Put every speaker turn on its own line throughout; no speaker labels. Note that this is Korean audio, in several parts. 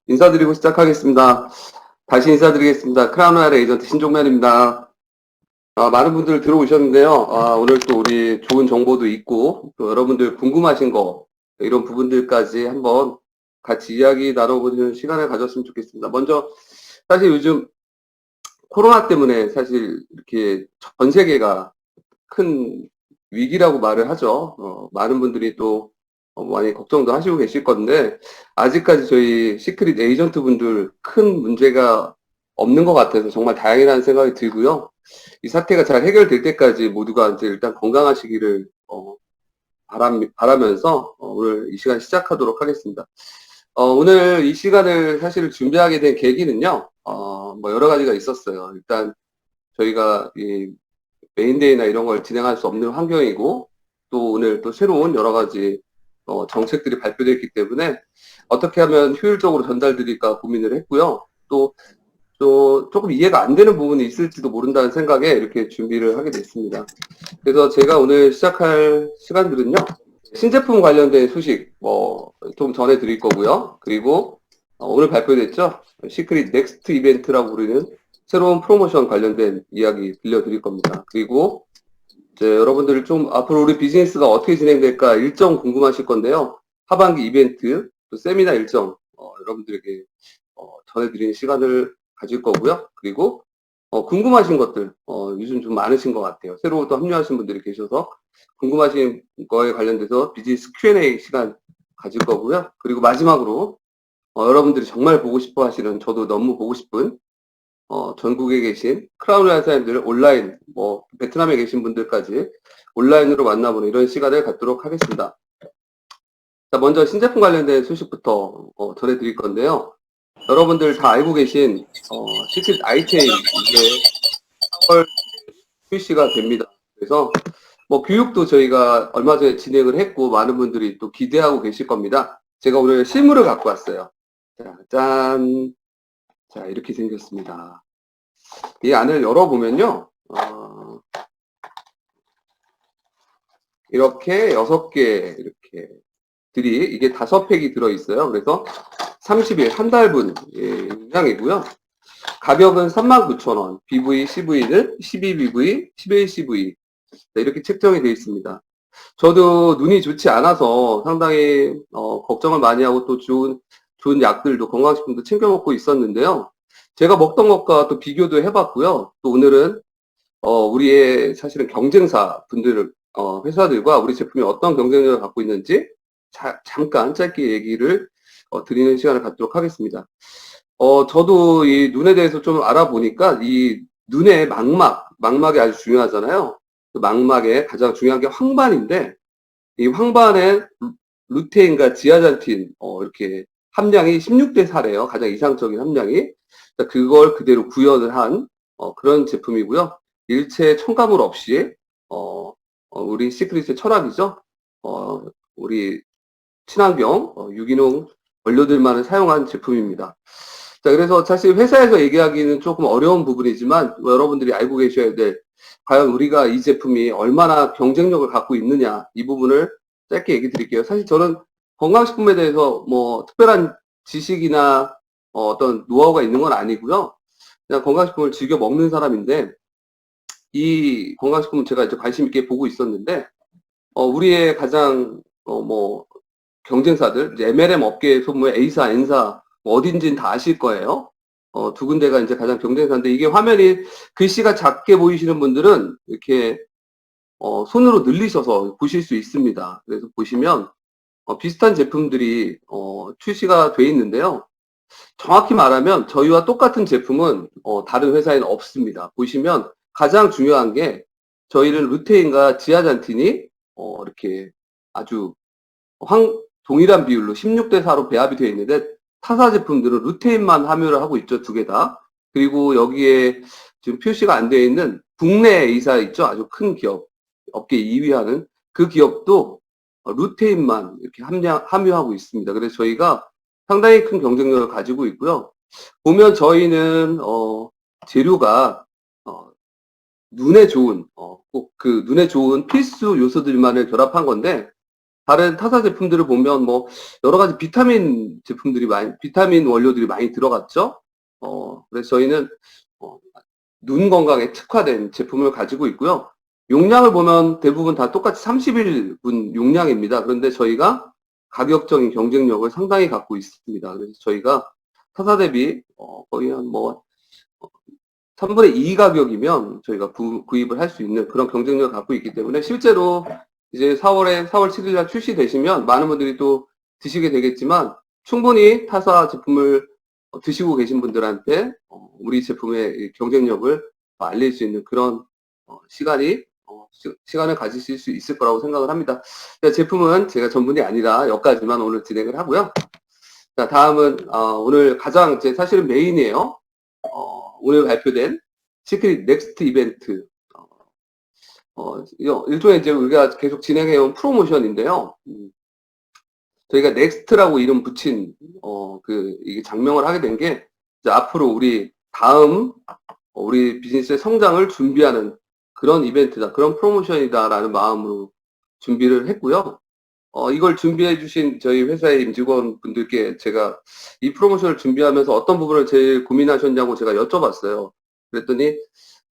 인사드리고 시작하겠습니다. 다시 인사드리겠습니다. 크라우나의 에이전트 신종면입니다. 많은 분들 들어오셨는데요. 오늘 또 우리 좋은 정보도 있고, 또 여러분들 궁금하신 거, 이런 부분들까지 한번 같이 이야기 나눠보는 시간을 가졌으면 좋겠습니다. 먼저, 사실 요즘 코로나 때문에 사실 이렇게 전 세계가 큰 위기라고 말을 하죠. 많은 분들이 또 많이 걱정도 하시고 계실 건데, 아직까지 저희 시크릿 에이전트 분들 큰 문제가 없는 것 같아서 정말 다행이라는 생각이 들고요. 이 사태가 잘 해결될 때까지 모두가 이제 일단 건강하시기를 바라면서 오늘 이 시간 시작하도록 하겠습니다. 오늘 이 시간을 사실 준비하게 된 계기는요, 뭐 여러 가지가 있었어요. 일단 저희가 이 메인데이나 이런 걸 진행할 수 없는 환경이고, 또 오늘 또 새로운 여러 가지 정책들이 발표됐기 때문에 어떻게 하면 효율적으로 전달드릴까 고민을 했고요. 또 조금 이해가 안 되는 부분이 있을지도 모른다는 생각에 이렇게 준비를 하게 됐습니다. 그래서 제가 오늘 시작할 시간들은요, 신제품 관련된 소식 좀 전해드릴 거고요. 그리고 오늘 발표됐죠, 시크릿 넥스트 이벤트라고 부르는 새로운 프로모션 관련된 이야기 들려드릴 겁니다. 그리고 이제 여러분들 좀 앞으로 우리 비즈니스가 어떻게 진행될까 일정 궁금하실 건데요. 하반기 이벤트, 또 세미나 일정 여러분들에게 전해드리는 시간을 가질 거고요. 그리고 궁금하신 것들 요즘 좀 많으신 것 같아요. 새로 또 합류하신 분들이 계셔서 궁금하신 거에 관련돼서 비즈니스 Q&A 시간 가질 거고요. 그리고 마지막으로 여러분들이 정말 보고 싶어 하시는, 저도 너무 보고 싶은 전국에 계신 크라운 회사님들 온라인, 베트남에 계신 분들까지 온라인으로 만나보는 이런 시간을 갖도록 하겠습니다. 자, 먼저 신제품 관련된 소식부터 전해드릴 건데요. 여러분들 다 알고 계신 시크릿 아이체인, 이게 4월 출시가 됩니다. 그래서 교육도 저희가 얼마 전에 진행을 했고 많은 분들이 또 기대하고 계실 겁니다. 제가 오늘 실물을 갖고 왔어요. 자, 짠. 자, 이렇게 생겼습니다. 이 안을 열어보면요. 이렇게 6개 이렇게 이게 5팩이 들어있어요. 그래서 30일, 한 달분 용량이고요. 가격은 39,000원, BV, CV는 12BV, 11CV 이렇게 책정이 되어 있습니다. 저도 눈이 좋지 않아서 상당히 걱정을 많이 하고 또 좋은 약들도 건강식품도 챙겨 먹고 있었는데요. 제가 먹던 것과 또 비교도 해봤고요. 또 오늘은 우리의 사실은 경쟁사 분들, 회사들과 우리 제품이 어떤 경쟁력을 갖고 있는지 잠깐 짧게 얘기를 드리는 시간을 갖도록 하겠습니다. 저도 이 눈에 대해서 좀 알아보니까 이 눈의 망막이 아주 중요하잖아요. 그 망막의 가장 중요한 게 황반인데, 이 황반에 루테인과 지아잔틴 이렇게 함량이 16대 4래요. 가장 이상적인 함량이. 그걸 그대로 구현을 한 그런 제품이고요. 일체 첨가물 없이 우리 시크릿의 철학이죠. 우리 친환경 유기농 원료들만을 사용한 제품입니다. 자, 그래서 사실 회사에서 얘기하기는 조금 어려운 부분이지만 여러분들이 알고 계셔야 될, 과연 우리가 이 제품이 얼마나 경쟁력을 갖고 있느냐, 이 부분을 짧게 얘기 드릴게요. 사실 저는 건강식품에 대해서 특별한 지식이나 어떤 노하우가 있는 건 아니고요. 그냥 건강식품을 즐겨 먹는 사람인데, 이 건강식품은 제가 이제 관심 있게 보고 있었는데, 우리의 가장 경쟁사들, 이제 MLM 업계의 소모의 A사, N사 어딘지는 다 아실 거예요. 두 군데가 이제 가장 경쟁사인데, 이게 화면이 글씨가 작게 보이시는 분들은 이렇게 손으로 늘리셔서 보실 수 있습니다. 그래서 보시면 비슷한 제품들이 출시가 돼 있는데요. 정확히 말하면 저희와 똑같은 제품은 다른 회사에는 없습니다. 보시면 가장 중요한 게, 저희는 루테인과 지아잔틴이 이렇게 아주 동일한 비율로 16대 4로 배합이 되어 있는데, 타사 제품들은 루테인만 함유를 하고 있죠, 두 개 다. 그리고 여기에 지금 표시가 안 되어 있는 국내 A사 있죠, 아주 큰 기업, 업계 2위 하는 그 기업도 루테인만 이렇게 함유하고 있습니다. 그래서 저희가 상당히 큰 경쟁력을 가지고 있고요. 보면 저희는 재료가 눈에 좋은 꼭 그 눈에 좋은 필수 요소들만을 결합한 건데, 다른 타사 제품들을 보면 뭐 여러 가지 비타민 제품들이 비타민 원료들이 많이 들어갔죠. 그래서 저희는 어, 눈 건강에 특화된 제품을 가지고 있고요. 용량을 보면 대부분 다 똑같이 30일분 용량입니다. 그런데 저희가 가격적인 경쟁력을 상당히 갖고 있습니다. 그래서 저희가 타사 대비 거의 한 뭐 3분의 2 가격이면 저희가 구입을 할 수 있는 그런 경쟁력을 갖고 있기 때문에 실제로 이제 4월 7일 날 출시되시면 많은 분들이 또 드시게 되겠지만 충분히 타사 제품을 드시고 계신 분들한테 우리 제품의 경쟁력을 알릴 수 있는 그런 시간을 가지실 수 있을 거라고 생각을 합니다. 제품은 제가 전문이 아니라 여기까지만 오늘 진행을 하고요. 자, 다음은 오늘 가장 사실은 메인이에요. 오늘 발표된 시크릿 넥스트 이벤트. 일종의 이제 우리가 계속 진행해온 프로모션인데요. 저희가 넥스트라고 이름 붙인, 이게 장명을 하게 된 게, 앞으로 우리 다음, 우리 비즈니스의 성장을 준비하는 그런 이벤트다, 그런 프로모션이다라는 마음으로 준비를 했고요. 이걸 준비해 주신 저희 회사의 임직원분들께 제가 이 프로모션을 준비하면서 어떤 부분을 제일 고민하셨냐고 제가 여쭤봤어요. 그랬더니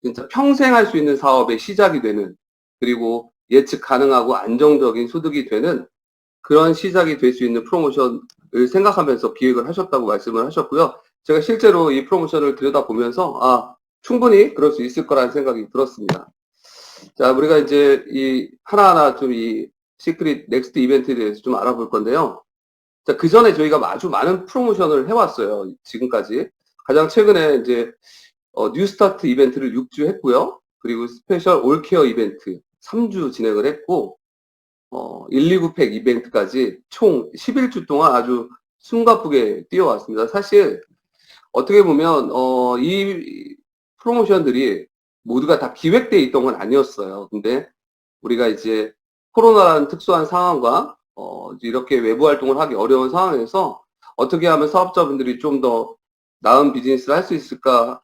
진짜 평생 할 수 있는 사업의 시작이 되는, 그리고 예측 가능하고 안정적인 소득이 되는 그런 시작이 될 수 있는 프로모션을 생각하면서 기획을 하셨다고 말씀을 하셨고요. 제가 실제로 이 프로모션을 들여다보면서 충분히 그럴 수 있을 거라는 생각이 들었습니다. 자, 우리가 이제 이 하나하나 좀 이 시크릿 넥스트 이벤트에 대해서 좀 알아볼 건데요. 자, 그 전에 저희가 아주 많은 프로모션을 해왔어요. 지금까지. 가장 최근에 이제 뉴스타트 이벤트를 6주 했고요. 그리고 스페셜 올케어 이벤트 3주 진행을 했고, 129팩 이벤트까지 총 11주 동안 아주 숨가쁘게 뛰어왔습니다. 사실 어떻게 보면 이 프로모션들이 모두가 다 기획되어 있던 건 아니었어요. 근데 우리가 이제 코로나라는 특수한 상황과 이렇게 외부 활동을 하기 어려운 상황에서 어떻게 하면 사업자분들이 좀 더 나은 비즈니스를 할 수 있을까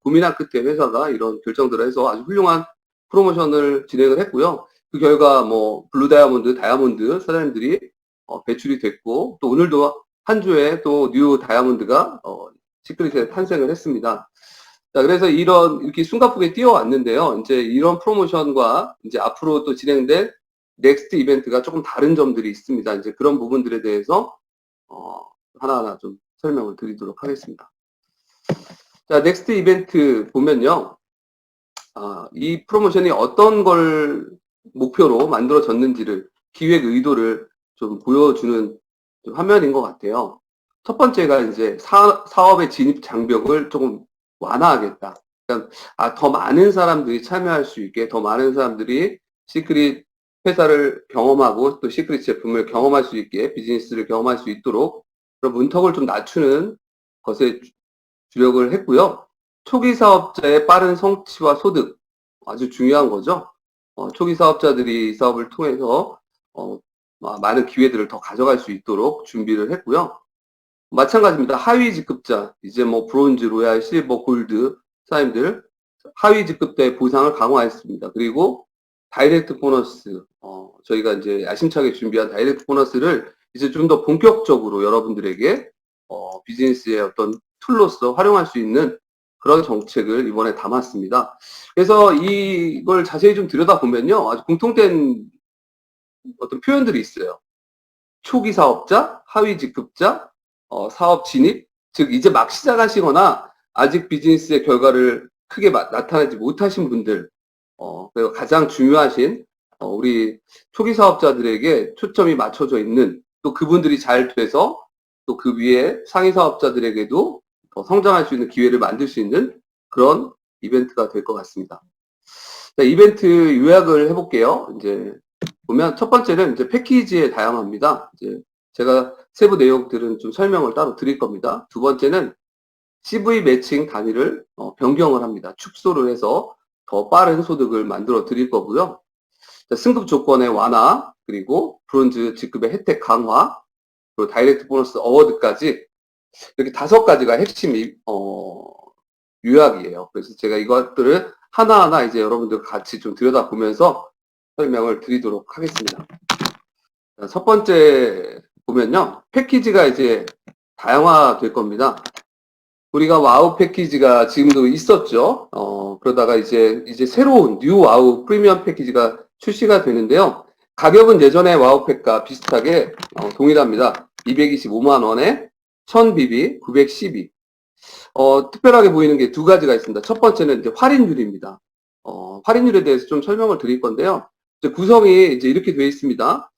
고민한 끝에 회사가 이런 결정들을 해서 아주 훌륭한 프로모션을 진행을 했고요. 그 결과 뭐 블루 다이아몬드, 다이아몬드 사장님들이 배출이 됐고, 또 오늘도 한 주에 또 뉴 다이아몬드가 시크릿에 탄생을 했습니다. 자, 그래서 이렇게 숨가쁘게 뛰어왔는데요. 이제 이런 프로모션과 이제 앞으로 또 진행될 넥스트 이벤트가 조금 다른 점들이 있습니다. 이제 그런 부분들에 대해서 하나하나 좀 설명을 드리도록 하겠습니다. 자, 넥스트 이벤트 보면요. 이 프로모션이 어떤 걸 목표로 만들어졌는지를, 기획 의도를 좀 보여주는 좀 화면인 것 같아요. 첫 번째가 이제 사업의 진입 장벽을 조금 완화하겠다. 그러니까 더 많은 사람들이 참여할 수 있게, 더 많은 사람들이 시크릿 회사를 경험하고 또 시크릿 제품을 경험할 수 있게, 비즈니스를 경험할 수 있도록 그런 문턱을 좀 낮추는 것에 주력을 했고요. 초기 사업자의 빠른 성취와 소득, 아주 중요한 거죠. 초기 사업자들이 이 사업을 통해서 많은 기회들을 더 가져갈 수 있도록 준비를 했고요. 마찬가지입니다. 하위 직급자, 이제 뭐 브론즈, 로얄, 실버, 골드 사장님들 하위 직급자의 보상을 강화했습니다. 그리고 다이렉트 보너스, 저희가 이제 야심차게 준비한 다이렉트 보너스를 이제 좀 더 본격적으로 여러분들에게 비즈니스의 어떤 툴로서 활용할 수 있는 그런 정책을 이번에 담았습니다. 그래서 이걸 자세히 좀 들여다보면요. 아주 공통된 어떤 표현들이 있어요. 초기 사업자, 하위 직급자, 사업 진입, 즉 이제 막 시작하시거나 아직 비즈니스의 결과를 크게 나타내지 못하신 분들, 그리고 가장 중요하신 우리 초기 사업자들에게 초점이 맞춰져 있는, 또 그분들이 잘 돼서 또 그 위에 상위 사업자들에게도 더 성장할 수 있는 기회를 만들 수 있는 그런 이벤트가 될 것 같습니다. 자, 이벤트 요약을 해볼게요. 이제 보면 첫 번째는 이제 패키지의 다양합니다. 이제 제가 세부 내용들은 좀 설명을 따로 드릴 겁니다. 두 번째는 CV 매칭 단위를 변경을 합니다. 축소를 해서 더 빠른 소득을 만들어 드릴 거고요. 자, 승급 조건의 완화, 그리고 브론즈 직급의 혜택 강화, 그리고 다이렉트 보너스 어워드까지 이렇게 5가지가 핵심 요약이에요. 그래서 제가 이것들을 하나하나 이제 여러분들 같이 좀 들여다보면서 설명을 드리도록 하겠습니다. 자, 첫 번째 보면요. 패키지가 이제 다양화될 겁니다. 우리가 와우 패키지가 지금도 있었죠. 그러다가 이제 새로운 뉴 와우 프리미엄 패키지가 출시가 되는데요. 가격은 예전에 와우 팩과 비슷하게 동일합니다. 225만 원에 1000BB, 912. 특별하게 보이는 게 두 가지가 있습니다. 첫 번째는 이제 할인율입니다. 할인율에 대해서 좀 설명을 드릴 건데요. 이제 구성이 이제 이렇게 되어 있습니다.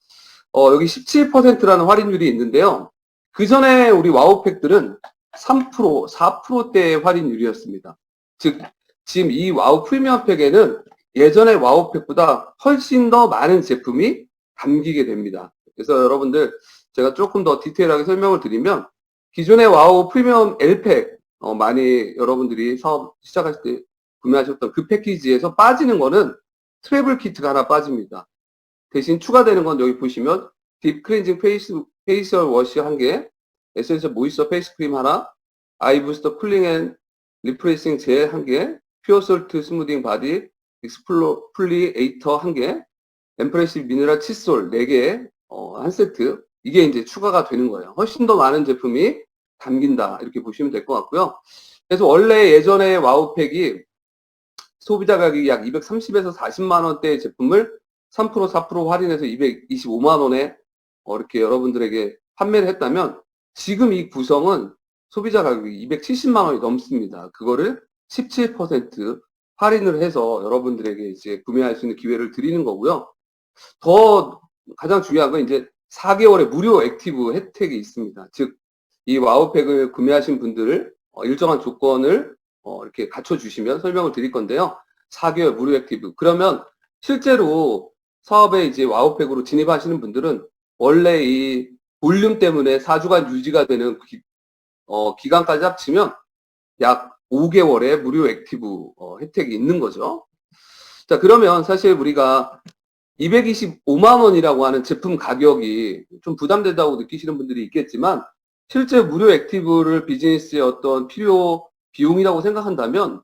여기 17%라는 할인율이 있는데요. 그 전에 우리 와우팩들은 3%, 4%대의 할인율이었습니다. 즉, 지금 이 와우 프리미엄 팩에는 예전의 와우팩보다 훨씬 더 많은 제품이 담기게 됩니다. 그래서 여러분들 제가 조금 더 디테일하게 설명을 드리면 기존의 와우 프리미엄 L팩 많이 여러분들이 사업 시작하실 때 구매하셨던 그 패키지에서 빠지는 거는 트래블 키트가 하나 빠집니다. 대신 추가되는 건 여기 보시면 딥 클렌징 페이셜 워시 1개, 에센셜 모이스처 페이스 크림 하나, 아이 부스터 쿨링 앤 리프레싱 젤 1개, 퓨어 솔트 스무딩 바디 익스플리에이터 1개, 엠프레시브 미네랄 칫솔 4개, 한 세트. 이게 이제 추가가 되는 거예요. 훨씬 더 많은 제품이 담긴다. 이렇게 보시면 될 것 같고요. 그래서 원래 예전에 와우팩이 소비자 가격이 약 230에서 40만 원대의 제품을 3%, 4% 할인해서 225만 원에 이렇게 여러분들에게 판매를 했다면 지금 이 구성은 소비자 가격이 270만 원이 넘습니다. 그거를 17% 할인을 해서 여러분들에게 이제 구매할 수 있는 기회를 드리는 거고요. 더 가장 중요한 건 이제 4개월의 무료 액티브 혜택이 있습니다. 즉, 이 와우팩을 구매하신 분들을 일정한 조건을 이렇게 갖춰주시면 설명을 드릴 건데요. 4개월 무료 액티브. 그러면 실제로 사업에 이제 와우팩으로 진입하시는 분들은 원래 이 볼륨 때문에 4주간 유지가 되는 기간까지 합치면 약 5개월의 무료 액티브 혜택이 있는 거죠. 자, 그러면 사실 우리가 225만 원이라고 하는 제품 가격이 좀 부담된다고 느끼시는 분들이 있겠지만 실제 무료 액티브를 비즈니스의 어떤 필요 비용이라고 생각한다면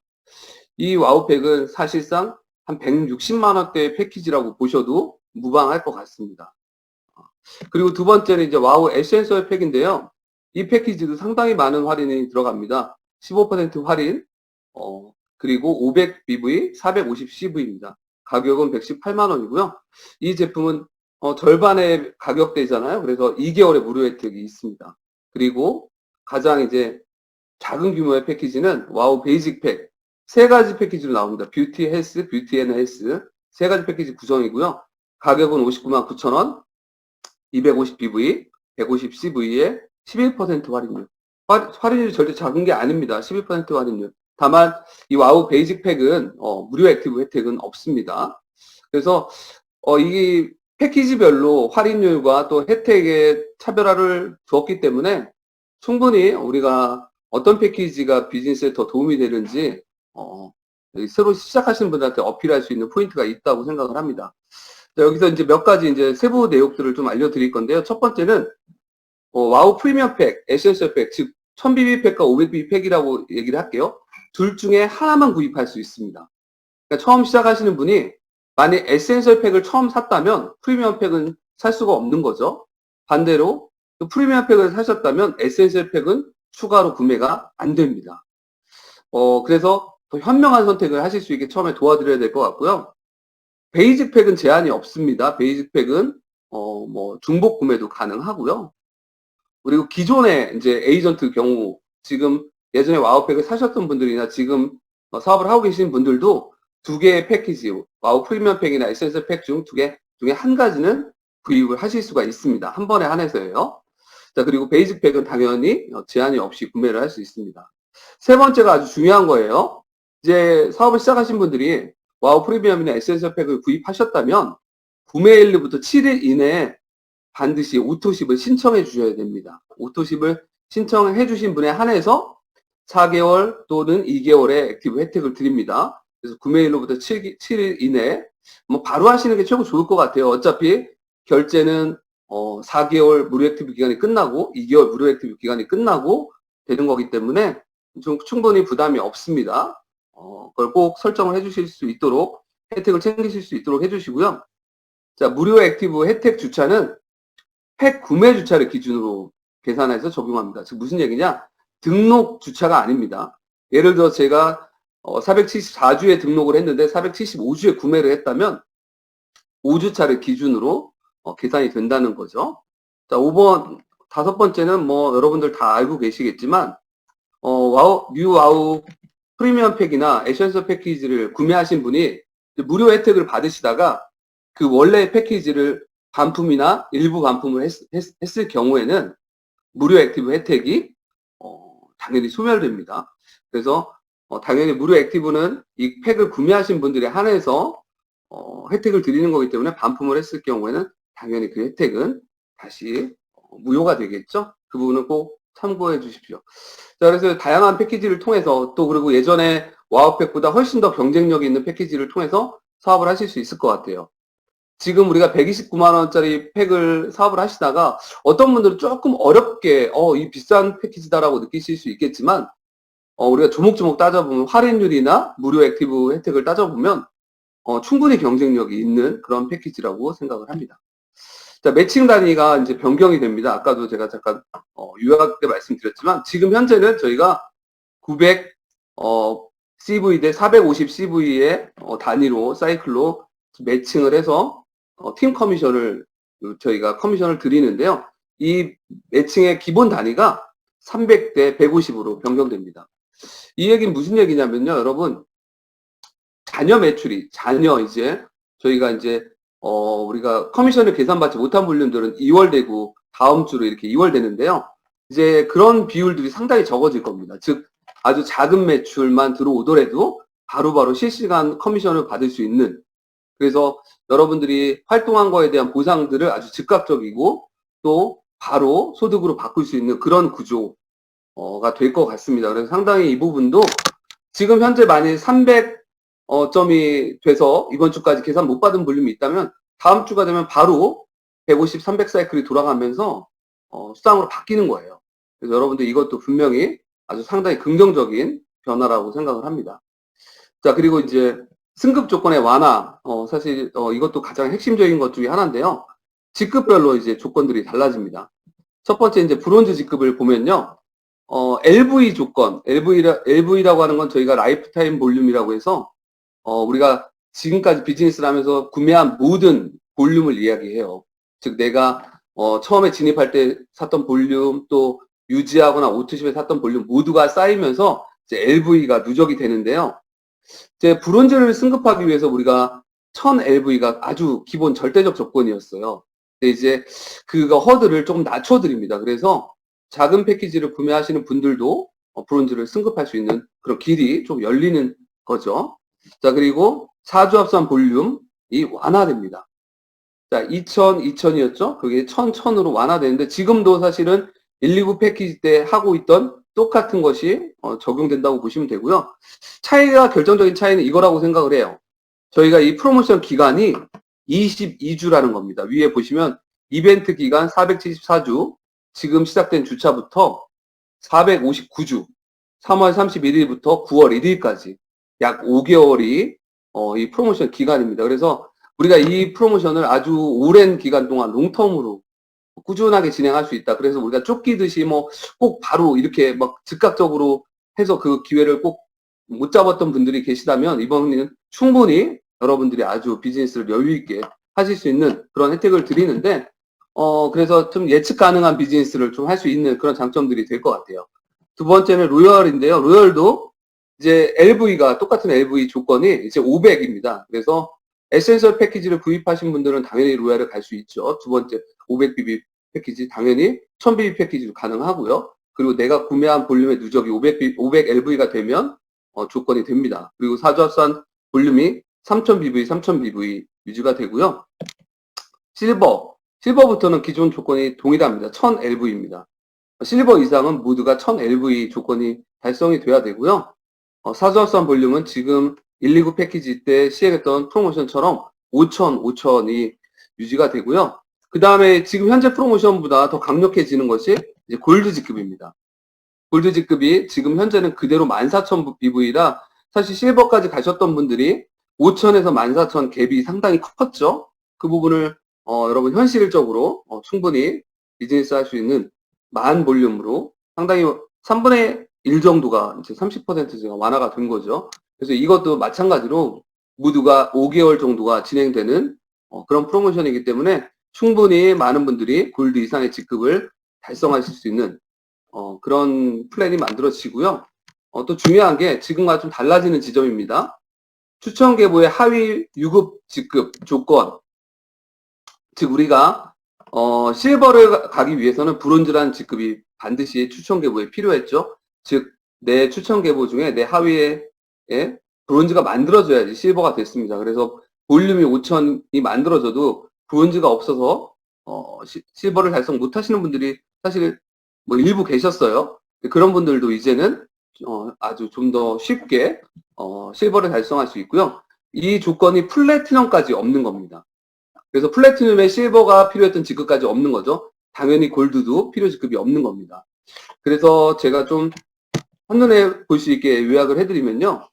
이 와우팩은 사실상 한 160만 원대의 패키지라고 보셔도 무방할 것 같습니다. 그리고 두 번째는 이제 와우 에센셜 팩인데요. 이 패키지도 상당히 많은 할인이 들어갑니다. 15% 할인, 그리고 500BV, 450CV입니다. 가격은 118만 원이고요. 이 제품은 절반의 가격대잖아요. 그래서 2개월의 무료 혜택이 있습니다. 그리고 가장 이제 작은 규모의 패키지는 와우 베이직 팩. 세 가지 패키지로 나옵니다. 뷰티, 헬스, 뷰티 앤 헬스. 세 가지 패키지 구성이고요. 가격은 59만 9천 원, 250BV, 150CV에 11% 할인율. 할인율이 절대 작은 게 아닙니다. 11% 할인율. 다만 이 와우 베이직 팩은 무료 액티브 혜택은 없습니다. 그래서 이 패키지별로 할인율과 또 혜택의 차별화를 두었기 때문에 충분히 우리가 어떤 패키지가 비즈니스에 더 도움이 되는지 새로 시작하시는 분들한테 어필할 수 있는 포인트가 있다고 생각을 합니다. 자, 여기서 이제 몇 가지 이제 세부 내용들을 좀 알려드릴 건데요. 첫 번째는 와우 프리미엄 팩, 에센셜 팩, 즉 1000BB 팩과 500BB 팩이라고 얘기를 할게요. 둘 중에 하나만 구입할 수 있습니다. 그러니까 처음 시작하시는 분이 만약 에센셜 팩을 처음 샀다면 프리미엄 팩은 살 수가 없는 거죠. 반대로 프리미엄 팩을 사셨다면 에센셜 팩은 추가로 구매가 안 됩니다. 그래서 더 현명한 선택을 하실 수 있게 처음에 도와드려야 될 것 같고요. 베이직 팩은 제한이 없습니다. 베이직 팩은 뭐 중복 구매도 가능하고요. 그리고 기존의 이제 에이전트 경우 지금 예전에 와우팩을 사셨던 분들이나 지금 사업을 하고 계신 분들도 두 개의 패키지, 와우 프리미엄 팩이나 에센셜 팩 중 두 개 중에 한 가지는 구입을 하실 수가 있습니다. 한 번에 한해서예요. 자, 그리고 베이직 팩은 당연히 제한이 없이 구매를 할 수 있습니다. 세 번째가 아주 중요한 거예요. 이제 사업을 시작하신 분들이 와우 프리미엄이나 에센셜 팩을 구입하셨다면 구매일로부터 7일 이내에 반드시 오토십을 신청해 주셔야 됩니다. 오토십을 신청해 주신 분에 한해서 4개월 또는 2개월의 액티브 혜택을 드립니다. 그래서 구매일로부터 7일 이내에 뭐 바로 하시는 게 최고 좋을 것 같아요. 어차피 결제는 4개월 무료 액티브 기간이 끝나고 2개월 무료 액티브 기간이 끝나고 되는 거기 때문에 좀 충분히 부담이 없습니다. 그걸 꼭 설정을 해주실 수 있도록 혜택을 챙기실 수 있도록 해주시고요. 자, 무료 액티브 혜택 주차는 팩 구매 주차를 기준으로 계산해서 적용합니다. 즉 무슨 얘기냐? 등록 주차가 아닙니다. 예를 들어 제가 474주에 등록을 했는데 475주에 구매를 했다면 5주차를 기준으로 계산이 된다는 거죠. 자, 5번, 다섯 번째는 뭐 여러분들 다 알고 계시겠지만 뉴 와우 프리미엄 팩이나 에센셜 패키지를 구매하신 분이 무료 혜택을 받으시다가 그 원래 패키지를 반품이나 일부 반품을 했을 경우에는 무료 액티브 혜택이 당연히 소멸됩니다. 그래서 당연히 무료 액티브는 이 팩을 구매하신 분들에 한해서 혜택을 드리는 거기 때문에 반품을 했을 경우에는 당연히 그 혜택은 다시 무효가 되겠죠. 그 부분은 꼭 참고해 주십시오. 자, 그래서 다양한 패키지를 통해서 또 그리고 예전에 와우팩보다 훨씬 더 경쟁력이 있는 패키지를 통해서 사업을 하실 수 있을 것 같아요. 지금 우리가 129만 원짜리 팩을 사업을 하시다가 어떤 분들은 조금 어렵게 이 비싼 패키지다라고 느끼실 수 있겠지만 우리가 조목조목 따져보면 할인율이나 무료 액티브 혜택을 따져보면 충분히 경쟁력이 있는 그런 패키지라고 생각을 합니다. 자, 매칭 단위가 이제 변경이 됩니다. 아까도 제가 잠깐 요약 때 말씀드렸지만 지금 현재는 저희가 900 CV 대 450 CV의 단위로 사이클로 매칭을 해서 팀 커미션을 저희가 커미션을 드리는데요. 이 매칭의 기본 단위가 300대 150으로 변경됩니다. 이 얘기는 무슨 얘기냐면요, 여러분. 자녀 이제 저희가 이제 우리가 커미션을 계산받지 못한 볼륨들은 2월 되고 다음 주로 이렇게 2월 되는데요. 이제 그런 비율들이 상당히 적어질 겁니다. 즉 아주 작은 매출만 들어오더라도 바로바로 실시간 커미션을 받을 수 있는, 그래서 여러분들이 활동한 거에 대한 보상들을 아주 즉각적이고 또 바로 소득으로 바꿀 수 있는 그런 구조가 될 것 같습니다. 그래서 상당히 이 부분도 지금 현재 만약 300 점이 돼서 이번 주까지 계산 못 받은 볼륨이 있다면 다음 주가 되면 바로 150, 300 사이클이 돌아가면서 수당으로 바뀌는 거예요. 그래서 여러분들 이것도 분명히 아주 상당히 긍정적인 변화라고 생각을 합니다. 자, 그리고 이제 승급 조건의 완화, 사실 이것도 가장 핵심적인 것 중에 하나인데요. 직급별로 이제 조건들이 달라집니다. 첫 번째 이제 브론즈 직급을 보면요. LV 조건, LV라고 하는 건 저희가 라이프타임 볼륨이라고 해서 우리가 지금까지 비즈니스를 하면서 구매한 모든 볼륨을 이야기해요. 즉 내가 처음에 진입할 때 샀던 볼륨, 또 유지하거나 오토십에 샀던 볼륨 모두가 쌓이면서 이제 LV가 누적이 되는데요. 이제 브론즈를 승급하기 위해서 우리가 1000 LV가 아주 기본 절대적 조건이었어요. 근데 이제 그거 허들을 조금 낮춰드립니다. 그래서 작은 패키지를 구매하시는 분들도 브론즈를 승급할 수 있는 그런 길이 좀 열리는 거죠. 자, 그리고 4주 합산 볼륨이 완화됩니다. 자, 2000, 2000이었죠? 그게 1000, 1000으로 완화되는데 지금도 사실은 129 패키지 때 하고 있던 똑같은 것이 적용된다고 보시면 되고요. 결정적인 차이는 이거라고 생각을 해요. 저희가 이 프로모션 기간이 22주라는 겁니다. 위에 보시면 이벤트 기간 474주, 지금 시작된 주차부터 459주, 3월 31일부터 9월 1일까지 약 5개월이 이 프로모션 기간입니다. 그래서 우리가 이 프로모션을 아주 오랜 기간 동안 롱텀으로 꾸준하게 진행할 수 있다. 그래서 우리가 쫓기듯이 뭐 꼭 바로 이렇게 막 즉각적으로 해서 그 기회를 꼭 못 잡았던 분들이 계시다면 이번에는 충분히 여러분들이 아주 비즈니스를 여유 있게 하실 수 있는 그런 혜택을 드리는데 그래서 좀 예측 가능한 비즈니스를 좀 할 수 있는 그런 장점들이 될 것 같아요. 두 번째는 로열인데요. 로열도 이제 LV가 똑같은 LV 조건이 이제 500입니다. 그래서 에센셜 패키지를 구입하신 분들은 당연히 로얄을 갈 수 있죠. 두 번째 500BB 패키지 당연히 1000BB 패키지도 가능하고요. 그리고 내가 구매한 볼륨의 누적이 500LV가 되면 조건이 됩니다. 그리고 사주합산 볼륨이 3000BV, 3000BV 유지가 되고요. 실버부터는 기존 조건이 동일합니다. 1000LV입니다. 실버 이상은 모두가 1000LV 조건이 달성이 돼야 되고요. 사주합산 볼륨은 지금 129 패키지 때 시행했던 프로모션처럼 5000이 유지가 되고요. 그 다음에 지금 현재 프로모션보다 더 강력해지는 것이 이제 골드 직급입니다. 골드 직급이 지금 현재는 그대로 14000BV라 사실 실버까지 가셨던 분들이 5000에서 14000 갭이 상당히 컸죠. 그 부분을 여러분 현실적으로 충분히 비즈니스 할 수 있는 만 볼륨으로 상당히 3분의 1 정도가 이제 30%가 완화가 된 거죠. 그래서 이것도 마찬가지로 모두가 5개월 정도가 진행되는 그런 프로모션이기 때문에 충분히 많은 분들이 골드 이상의 직급을 달성하실 수 있는 그런 플랜이 만들어지고요. 또 중요한 게 지금과 좀 달라지는 지점입니다. 추천 계보의 하위 유급 직급 조건, 즉 우리가 실버를 가기 위해서는 브론즈라는 직급이 반드시 추천 계보에 필요했죠. 즉 내 추천 계보 중에 내 하위에 브론즈가 만들어져야지 실버가 됐습니다. 그래서 볼륨이 5,000이 만들어져도 브론즈가 없어서 실버를 달성 못하시는 분들이 사실 뭐 일부 계셨어요. 그런 분들도 이제는 아주 좀 더 쉽게 실버를 달성할 수 있고요. 이 조건이 플래티넘까지 없는 겁니다. 그래서 플래티넘에 실버가 필요했던 직급까지 없는 거죠. 당연히 골드도 필요 직급이 없는 겁니다. 그래서 제가 좀 한눈에 볼 수 있게 요약을 해드리면요.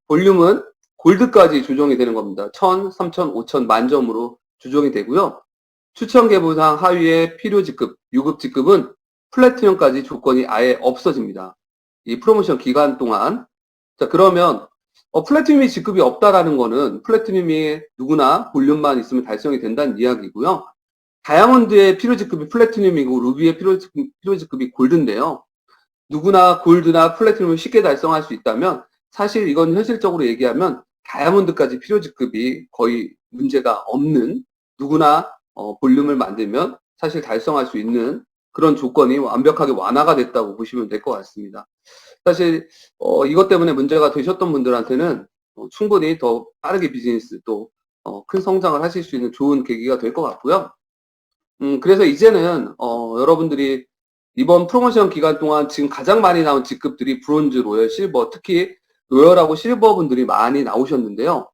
볼륨은 골드까지 조정이 되는 겁니다. 1000, 3000, 5000 만점으로 조정이 되고요. 추천 계보상 하위의 필요 직급, 유급 직급은 플래티넘까지 조건이 아예 없어집니다. 이 프로모션 기간 동안. 자, 그러면 플래티넘이 직급이 없다라는 거는 플래티넘이 누구나 볼륨만 있으면 달성이 된다는 이야기고요. 다이아몬드의 필요 직급이 플래티넘이고 루비의 필요 직급이 골드인데요. 누구나 골드나 플래티넘을 쉽게 달성할 수 있다면 사실 이건 현실적으로 얘기하면 다이아몬드까지 필요 직급이 거의 문제가 없는, 누구나 볼륨을 만들면 사실 달성할 수 있는 그런 조건이 완벽하게 완화가 됐다고 보시면 될 것 같습니다. 사실 이것 때문에 문제가 되셨던 분들한테는 충분히 더 빠르게 비즈니스 또 큰 성장을 하실 수 있는 좋은 계기가 될 것 같고요. 그래서 이제는 여러분들이 이번 프로모션 기간 동안 지금 가장 많이 나온 직급들이 브론즈, 로열, 실버, 특히 로열하고 실버 분들이 많이 나오셨는데요.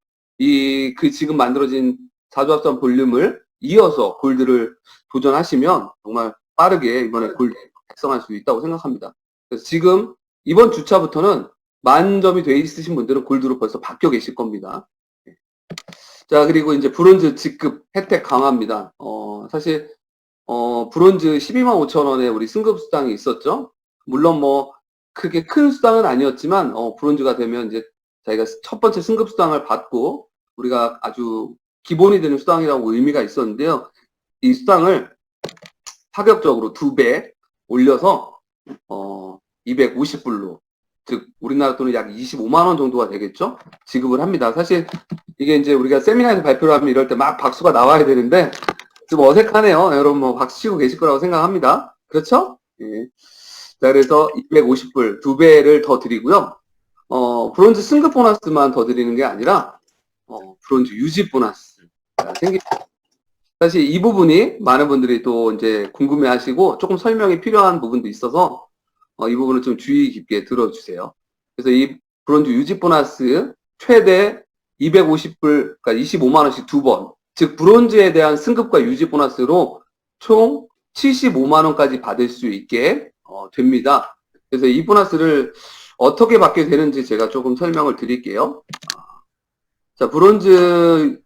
그 지금 만들어진 자주합산 볼륨을 이어서 골드를 도전하시면 정말 빠르게 이번에 골드 달성할 수 있다고 생각합니다. 그래서 지금 이번 주차부터는 만점이 돼 있으신 분들은 골드로 벌써 바뀌어 계실 겁니다. 자, 그리고 이제 브론즈 직급 혜택 강화입니다. 사실 브론즈 12만 5천 원에 우리 승급 수당이 있었죠. 물론 뭐 크게 큰 수당은 아니었지만 브론즈가 되면 이제 자기가 첫 번째 승급 수당을 받고 우리가 아주 기본이 되는 수당이라고 의미가 있었는데요. 이 수당을 파격적으로 2배 올려서 250불로, 즉 우리나라 돈은 약 25만 원 정도가 되겠죠? 지급을 합니다. 사실 이게 이제 우리가 세미나에서 발표를 하면 이럴 때 막 박수가 나와야 되는데 좀 어색하네요. 여러분 뭐 박수 치고 계실 거라고 생각합니다. 그렇죠? 예. 자, 그래서 250불 2배를 더 드리고요. 브론즈 승급 보너스만 더 드리는 게 아니라 브론즈 유지 보너스가 생깁니다. 사실 이 부분이 많은 분들이 또 이제 궁금해하시고 조금 설명이 필요한 부분도 있어서 이 부분을 좀 주의 깊게 들어주세요. 그래서 이 브론즈 유지 보너스 최대 250불, 그러니까 25만 원씩 2번, 즉 브론즈에 대한 승급과 유지 보너스로 총 75만 원까지 받을 수 있게 됩니다. 그래서 이 보너스를 어떻게 받게 되는지 제가 조금 설명을 드릴게요. 자, 브론즈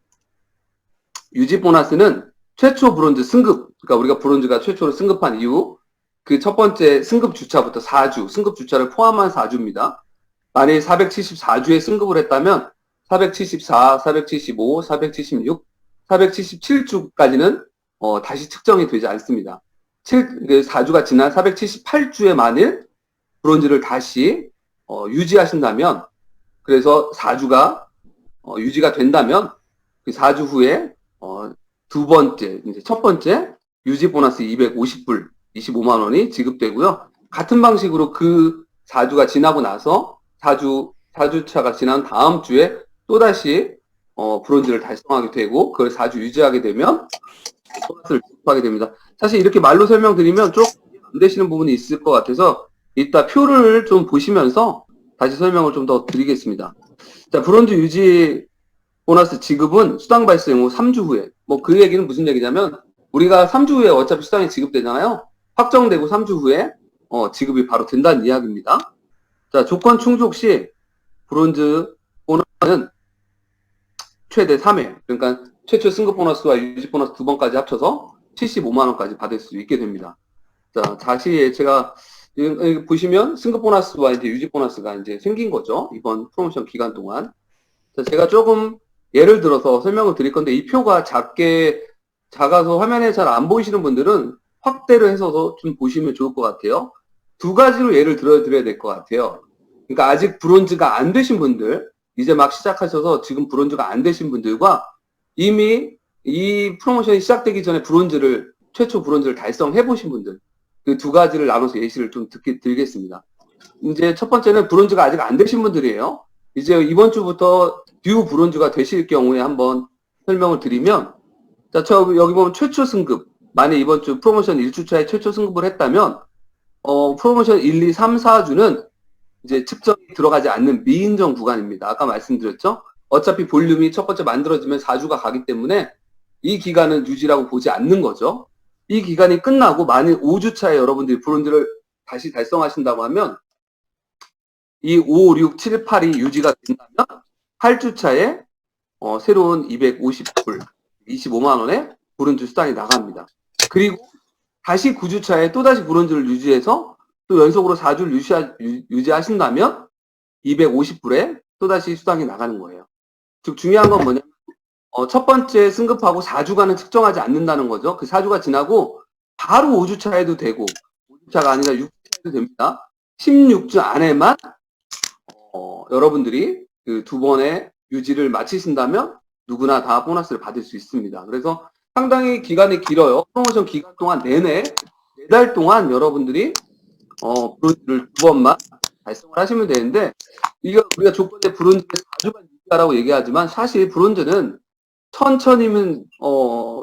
유지 보너스는 최초 브론즈 승급, 그러니까 우리가 브론즈가 최초로 승급한 이후 그 첫 번째 승급 주차부터 4주, 승급 주차를 포함한 4주입니다. 만약에 474주에 승급을 했다면 474, 475, 476, 477주까지는 다시 측정이 되지 않습니다. 4주가 지난 478주에 만일 브론즈를 다시 유지하신다면, 그래서 4주가 유지가 된다면 그 4주 후에 두 번째, 이제 첫 번째 유지 보너스 250불, 25만 원이 지급되고요. 같은 방식으로 그 4주가 지나고 나서 4주차가 지난 다음 주에 또다시 브론즈를 달성하게 되고 그걸 4주 유지하게 되면 보너스를 지급하게 됩니다. 사실 이렇게 말로 설명드리면 조금 안 되시는 부분이 있을 것 같아서 이따 표를 좀 보시면서 다시 설명을 좀 더 드리겠습니다. 자, 브론즈 유지 보너스 지급은 수당 발생 후 3주 후에, 뭐 그 얘기는 무슨 얘기냐면 우리가 3주 후에 어차피 수당이 지급되잖아요. 확정되고 3주 후에 지급이 바로 된다는 이야기입니다. 자, 조건 충족 시 브론즈 보너스는 최대 3회, 그러니까 최초 승급 보너스와 유지 보너스 2번까지 합쳐서 75만 원까지 받을 수 있게 됩니다. 자, 다시 제가 여기 보시면 승급 보너스와 이제 유지 보너스가 이제 생긴 거죠. 이번 프로모션 기간 동안. 자, 제가 조금 예를 들어서 설명을 드릴 건데 이 표가 작아서 화면에 잘 안 보이시는 분들은 확대를 해서 좀 보시면 좋을 것 같아요. 두 가지로 예를 들어드려야 될 것 같아요. 그러니까 아직 브론즈가 안 되신 분들, 이제 막 시작하셔서 지금 브론즈가 안 되신 분들과 이미 이 프로모션이 시작되기 전에 최초 브론즈를 달성해 보신 분들, 그 두 가지를 나눠서 예시를 좀 드리겠습니다. 이제 첫 번째는 브론즈가 아직 안 되신 분들이에요. 이제 이번 주부터 듀 브론즈가 되실 경우에 한번 설명을 드리면, 자, 여기 보면 최초 승급, 만약 이번 주 프로모션 1주차에 최초 승급을 했다면, 프로모션 1, 2, 3, 4주는 이제 측정이 들어가지 않는 미인정 구간입니다. 아까 말씀드렸죠? 어차피 볼륨이 첫 번째 만들어지면 4주가 가기 때문에 이 기간은 유지라고 보지 않는 거죠. 이 기간이 끝나고 만일 5주차에 여러분들이 브론즈를 다시 달성하신다고 하면 이 5, 6, 7, 8이 유지가 된다면 8주차에 새로운 250불, 25만 원의 브론즈 수당이 나갑니다. 그리고 다시 9주차에 또다시 브론즈를 유지해서 또 연속으로 4주를 유지하신다면 250불에 또다시 수당이 나가는 거예요. 즉 중요한 건 뭐냐면 첫 번째 승급하고 4주간은 측정하지 않는다는 거죠. 그 4주가 지나고 바로 5주차 해도 되고 5주차가 아니라 6주차 해도 됩니다. 16주 안에만 여러분들이 그 두 번의 유지를 마치신다면 누구나 다 보너스를 받을 수 있습니다. 그래서 상당히 기간이 길어요. 프로모션 기간 동안 내내 4달 동안 여러분들이 브론즈를 2번만 달성을 하시면 되는데 이게 우리가 조건에 브론즈에 4주간 유지하라고 얘기하지만 사실 브론즈는 천천히면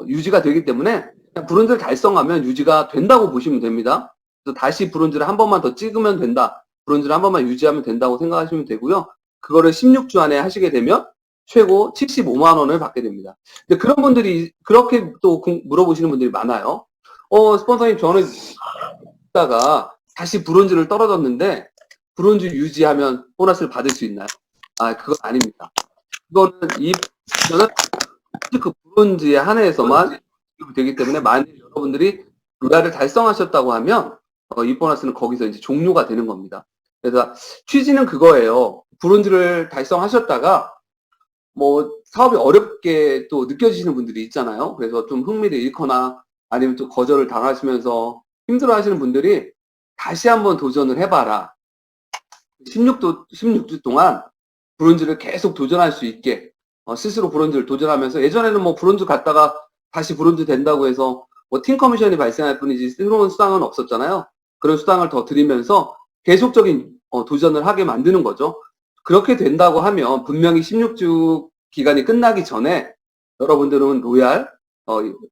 유지가 되기 때문에 그냥 브론즈를 달성하면 유지가 된다고 보시면 됩니다. 그래서 다시 브론즈를 한 번만 더 찍으면 된다. 브론즈를 한 번만 유지하면 된다고 생각하시면 되고요. 그거를 16주 안에 하시게 되면 최고 75만 원을 받게 됩니다. 근데 그런 분들이 그렇게 또 물어보시는 분들이 많아요. 스폰서님 저는 다가 다시 브론즈를 떨어졌는데 브론즈 유지하면 보너스를 받을 수 있나요? 그건 아닙니다. 저는 그 브론즈에 한해서만 되기 때문에 만약 여러분들이 로얄을 달성하셨다고 하면 이 보너스는 거기서 이제 종료가 되는 겁니다. 그래서 취지는 그거예요. 브론즈를 달성하셨다가 뭐 사업이 어렵게 또 느껴지시는 분들이 있잖아요. 그래서 좀 흥미를 잃거나 아니면 또 거절을 당하시면서 힘들어하시는 분들이 다시 한번 도전을 해봐라. 16주 동안 브론즈를 계속 도전할 수 있게 스스로 브론즈를 도전하면서 예전에는 뭐 브론즈 갔다가 다시 브론즈 된다고 해서 뭐 팀 커미션이 발생할 뿐이지 새로운 수당은 없었잖아요. 그런 수당을 더 드리면서 계속적인 도전을 하게 만드는 거죠. 그렇게 된다고 하면 분명히 16주 기간이 끝나기 전에 여러분들은 로얄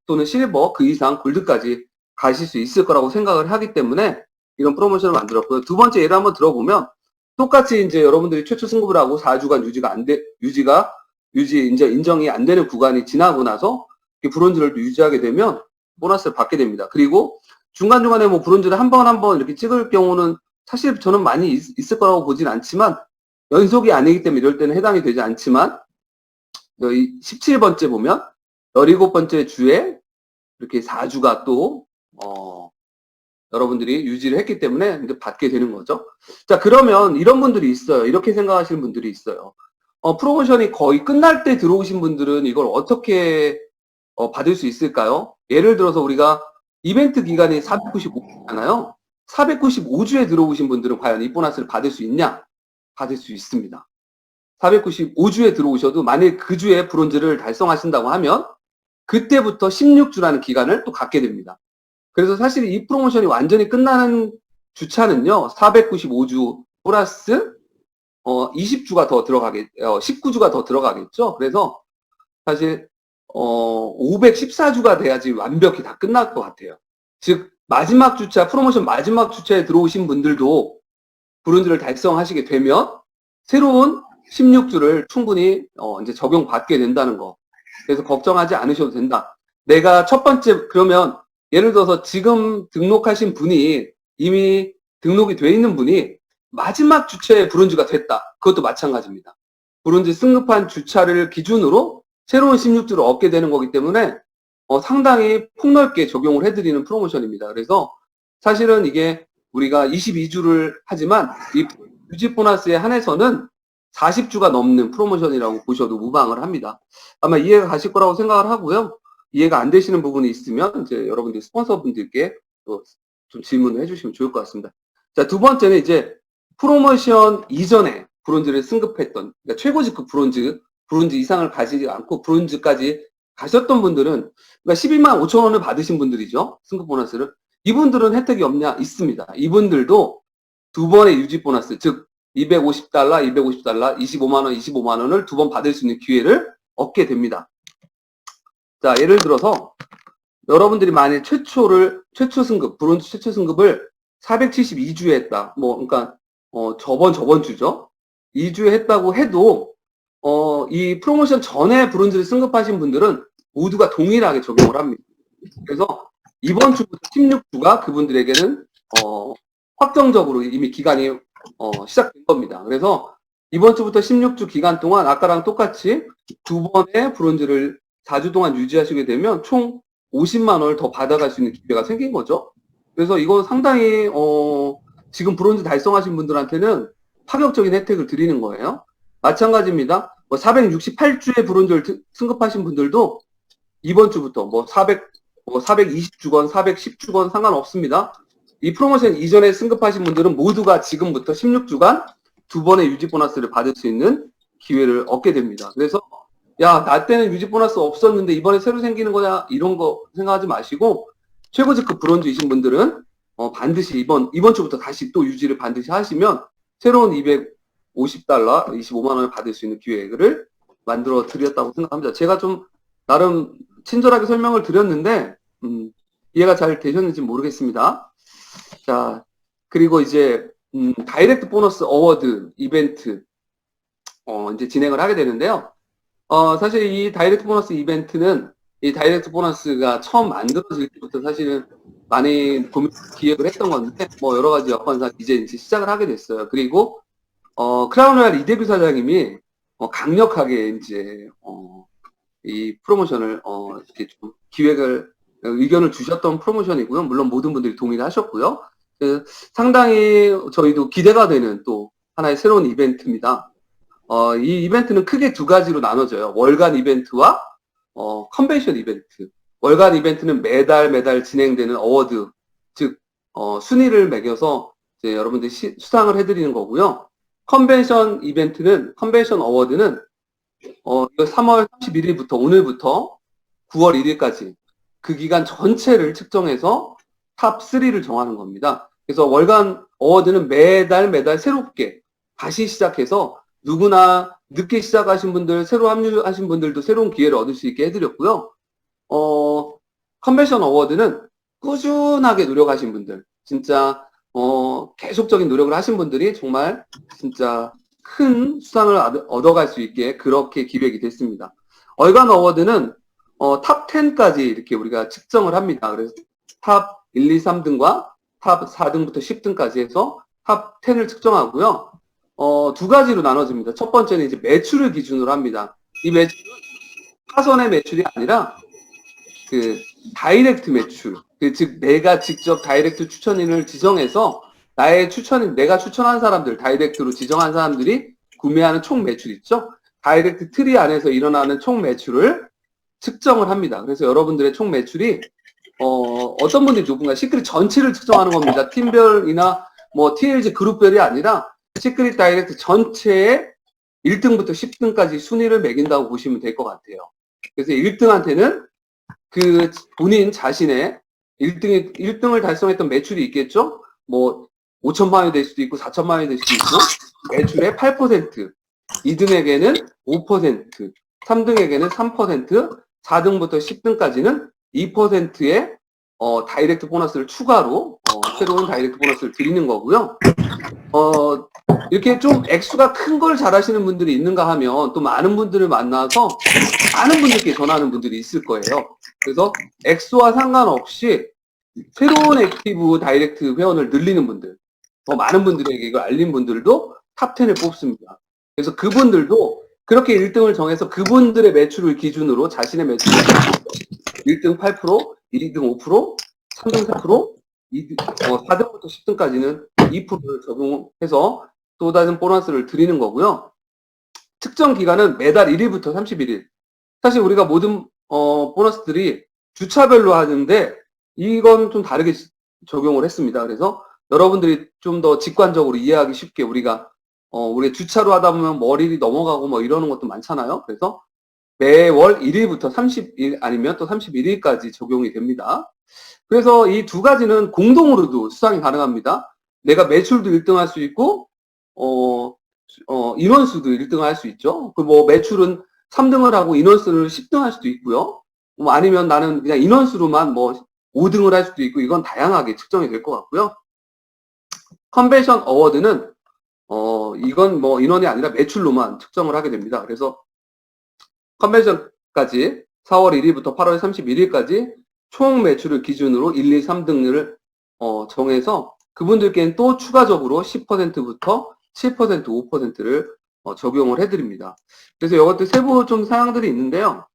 또는 실버 그 이상 골드까지 가실 수 있을 거라고 생각을 하기 때문에 이런 프로모션을 만들었고요. 두 번째 예를 한번 들어보면 똑같이 이제 여러분들이 최초 승급을 하고 4주간 유지 인정이 안 되는 구간이 지나고 나서 브론즈를 유지하게 되면 보너스를 받게 됩니다. 그리고 중간중간에 뭐 브론즈를 한 번 이렇게 찍을 경우는 사실 저는 많이 있을 거라고 보진 않지만 연속이 아니기 때문에 이럴 때는 해당이 되지 않지만 여기 17번째 보면 17번째 주에 이렇게 4주가 또 여러분들이 유지를 했기 때문에 이제 받게 되는 거죠. 자, 그러면 이런 분들이 있어요. 이렇게 생각하시는 분들이 있어요. 프로모션이 거의 끝날 때 들어오신 분들은 이걸 어떻게 받을 수 있을까요? 예를 들어서 우리가 이벤트 기간이 495주잖아요. 495주에 들어오신 분들은 과연 이 보너스를 받을 수 있냐? 받을 수 있습니다. 495주에 들어오셔도 만일 그 주에 브론즈를 달성하신다고 하면 그때부터 16주라는 기간을 또 갖게 됩니다. 그래서 사실 이 프로모션이 완전히 끝나는 주차는요, 495주 플러스 20주가 더 19주가 더 들어가겠죠. 그래서 사실 514주가 돼야지 완벽히 다 끝날 것 같아요. 즉 마지막 주차, 프로모션 마지막 주차에 들어오신 분들도 브론즈를 달성하시게 되면 새로운 16주를 충분히 이제 적용받게 된다는 거. 그래서 걱정하지 않으셔도 된다. 내가 첫 번째 그러면 예를 들어서 지금 등록하신 분이 이미 등록이 돼 있는 분이 마지막 주차에 브론즈가 됐다. 그것도 마찬가지입니다. 브론즈 승급한 주차를 기준으로 새로운 16주를 얻게 되는 거기 때문에 상당히 폭넓게 적용을 해드리는 프로모션입니다. 그래서 사실은 이게 우리가 22주를 하지만 이 유지 보너스에 한해서는 40주가 넘는 프로모션이라고 보셔도 무방을 합니다. 아마 이해가 가실 거라고 생각을 하고요. 이해가 안 되시는 부분이 있으면 이제 여러분들 스폰서분들께 또 좀 질문을 해주시면 좋을 것 같습니다. 자, 두 번째는 이제 프로모션 이전에 브론즈를 승급했던, 그러니까 최고직급 브론즈 이상을 가지지 않고 브론즈까지 가셨던 분들은, 그러니까 12만 5천 원을 받으신 분들이죠. 승급 보너스를. 이분들은 혜택이 없냐? 있습니다. 이분들도 두 번의 유지 보너스, 즉 $250, $250, 25만 원, 25만 원을 두 번 받을 수 있는 기회를 얻게 됩니다. 자, 예를 들어서 여러분들이 만약 최초 승급, 브론즈 최초 승급을 472주에 했다. 그러니까 저번 주죠. 2주에 했다고 해도 이 프로모션 전에 브론즈를 승급하신 분들은 모두가 동일하게 적용을 합니다. 그래서 이번 주부터 16주가 그분들에게는 확정적으로 이미 기간이 시작된 겁니다. 그래서 이번 주부터 16주 기간 동안 아까랑 똑같이 두 번의 브론즈를 4주 동안 유지하시게 되면 총 50만 원을 더 받아갈 수 있는 기회가 생긴 거죠. 그래서 이거 상당히 지금 브론즈 달성하신 분들한테는 파격적인 혜택을 드리는 거예요. 마찬가지입니다. 468주의 브론즈를 승급하신 분들도 이번 주부터 420주건 410주건 상관없습니다. 이 프로모션 이전에 승급하신 분들은 모두가 지금부터 16주간 두 번의 유지 보너스를 받을 수 있는 기회를 얻게 됩니다. 그래서 야, 나 때는 유지 보너스 없었는데 이번에 새로 생기는 거냐 이런 거 생각하지 마시고 최고직급 브론즈이신 분들은 반드시 이번 주부터 다시 또 유지를 반드시 하시면 새로운 $250, 25만 원을 받을 수 있는 기회를 만들어 드렸다고 생각합니다. 제가 좀 나름 친절하게 설명을 드렸는데 이해가 잘 되셨는지 모르겠습니다. 자, 그리고 이제 다이렉트 보너스 어워드 이벤트 이제 진행을 하게 되는데요. 사실 이 다이렉트 보너스 이벤트는 이 다이렉트 보너스가 처음 만들어질 때부터 사실은 많이 기획을 했던 건데 여러 가지 여건상 이제 시작을 하게 됐어요. 그리고 크라운 로얄 이대규 사장님이 강력하게 이제 이 프로모션을 이렇게 좀 의견을 주셨던 프로모션이고요. 물론 모든 분들이 동의를 하셨고요. 상당히 저희도 기대가 되는 또 하나의 새로운 이벤트입니다. 이 이벤트는 크게 두 가지로 나눠져요. 월간 이벤트와 컨벤션 이벤트. 월간 이벤트는 매달 진행되는 어워드, 즉 순위를 매겨서 이제 여러분들이 수상을 해드리는 거고요. 컨벤션 어워드는 이거 3월 31일부터 오늘부터 9월 1일까지 그 기간 전체를 측정해서 탑 3를 정하는 겁니다. 그래서 월간 어워드는 매달 새롭게 다시 시작해서 누구나 늦게 시작하신 분들, 새로 합류하신 분들도 새로운 기회를 얻을 수 있게 해드렸고요. 컨벤션 어워드는 꾸준하게 노력하신 분들, 진짜 계속적인 노력을 하신 분들이 정말 진짜 큰 수상을 얻어갈 수 있게 그렇게 기획이 됐습니다. 월간 어워드는 탑 10까지 이렇게 우리가 측정을 합니다. 그래서 탑 1, 2, 3등과 탑 4등부터 10등까지 해서 탑 10을 측정하고요. 두 가지로 나눠집니다. 첫 번째는 이제 매출을 기준으로 합니다. 이 매출은 사선의 매출이 아니라 그 다이렉트 매출, 즉 내가 직접 다이렉트 추천인을 지정해서 내가 추천한 사람들, 다이렉트로 지정한 사람들이 구매하는 총 매출 있죠? 다이렉트 트리 안에서 일어나는 총 매출을 측정을 합니다. 그래서 여러분들의 총 매출이 어떤 분들이 누군가 시크릿 전체를 측정하는 겁니다. 팀별이나 TLG 그룹별이 아니라 시크릿 다이렉트 전체의 1등부터 10등까지 순위를 매긴다고 보시면 될 것 같아요. 그래서 1등한테는 그 본인 자신의 1등을 달성했던 매출이 있겠죠? 5천만 원이 될 수도 있고 4천만 원이 될 수도 있고 매출의 8%, 2등에게는 5%, 3등에게는 3%, 4등부터 10등까지는 2%의 다이렉트 보너스를 추가로 새로운 다이렉트 보너스를 드리는 거고요. 이렇게 좀 액수가 큰 걸 잘하시는 분들이 있는가 하면 또 많은 분들을 만나서 많은 분들께 전하는 분들이 있을 거예요. 그래서 액수와 상관없이 새로운 액티브 다이렉트 회원을 늘리는 분들, 더 많은 분들에게 이걸 알린 분들도 탑 10을 뽑습니다. 그래서 그분들도 그렇게 1등을 정해서 그분들의 매출을 기준으로 자신의 매출을 1등 8%, 2등 5%, 3등 4%, 4등부터 10등까지는 2%를 적용해서 또 다른 보너스를 드리는 거고요. 측정 기간은 매달 1일부터 31일. 사실 우리가 모든 보너스들이 주차별로 하는데 이건 좀 다르게 적용을 했습니다. 그래서 여러분들이 좀 더 직관적으로 이해하기 쉽게 우리가 주차로 하다 보면 월일이 넘어가고 뭐 이러는 것도 많잖아요. 그래서 매월 1일부터 30일 아니면 또 31일까지 적용이 됩니다. 그래서 이 두 가지는 공동으로도 수상이 가능합니다. 내가 매출도 1등 할 수 있고 인원수도 1등을 할 수 있죠. 그 뭐 매출은 3등을 하고 인원수를 10등 할 수도 있고요. 뭐 아니면 나는 그냥 인원수로만 뭐 5등을 할 수도 있고 이건 다양하게 측정이 될 것 같고요. 컨벤션 어워드는 이건 뭐 인원이 아니라 매출로만 측정을 하게 됩니다. 그래서 컨벤션까지 4월 1일부터 8월 31일까지 총 매출을 기준으로 1, 2, 3등을 정해서 그분들께는 또 추가적으로 10%부터 7%, 5%를 적용을 해드립니다. 그래서 이것도 세부 좀 사항들이 있는데요.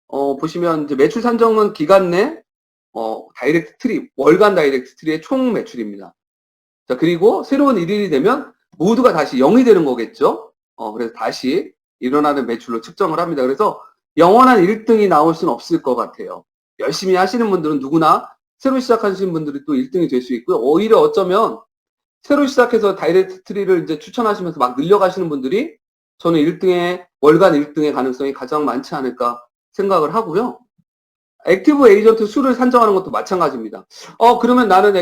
보시면 이제 매출 산정은 기간 내 다이렉트 트리, 월간 다이렉트 트리의 총 매출입니다. 자, 그리고 새로운 1일이 되면 모두가 다시 0이 되는 거겠죠. 그래서 다시 일어나는 매출로 측정을 합니다. 그래서 영원한 1등이 나올 수는 없을 것 같아요. 열심히 하시는 분들은 누구나 새로 시작하시는 분들이 또 1등이 될 수 있고요. 오히려 어쩌면 새로 시작해서 다이렉트 트리를 이제 추천하시면서 막 늘려가시는 분들이 저는 1등의, 월간 1등의 가능성이 가장 많지 않을까 생각을 하고요. 액티브 에이전트 수를 산정하는 것도 마찬가지입니다. 그러면 나는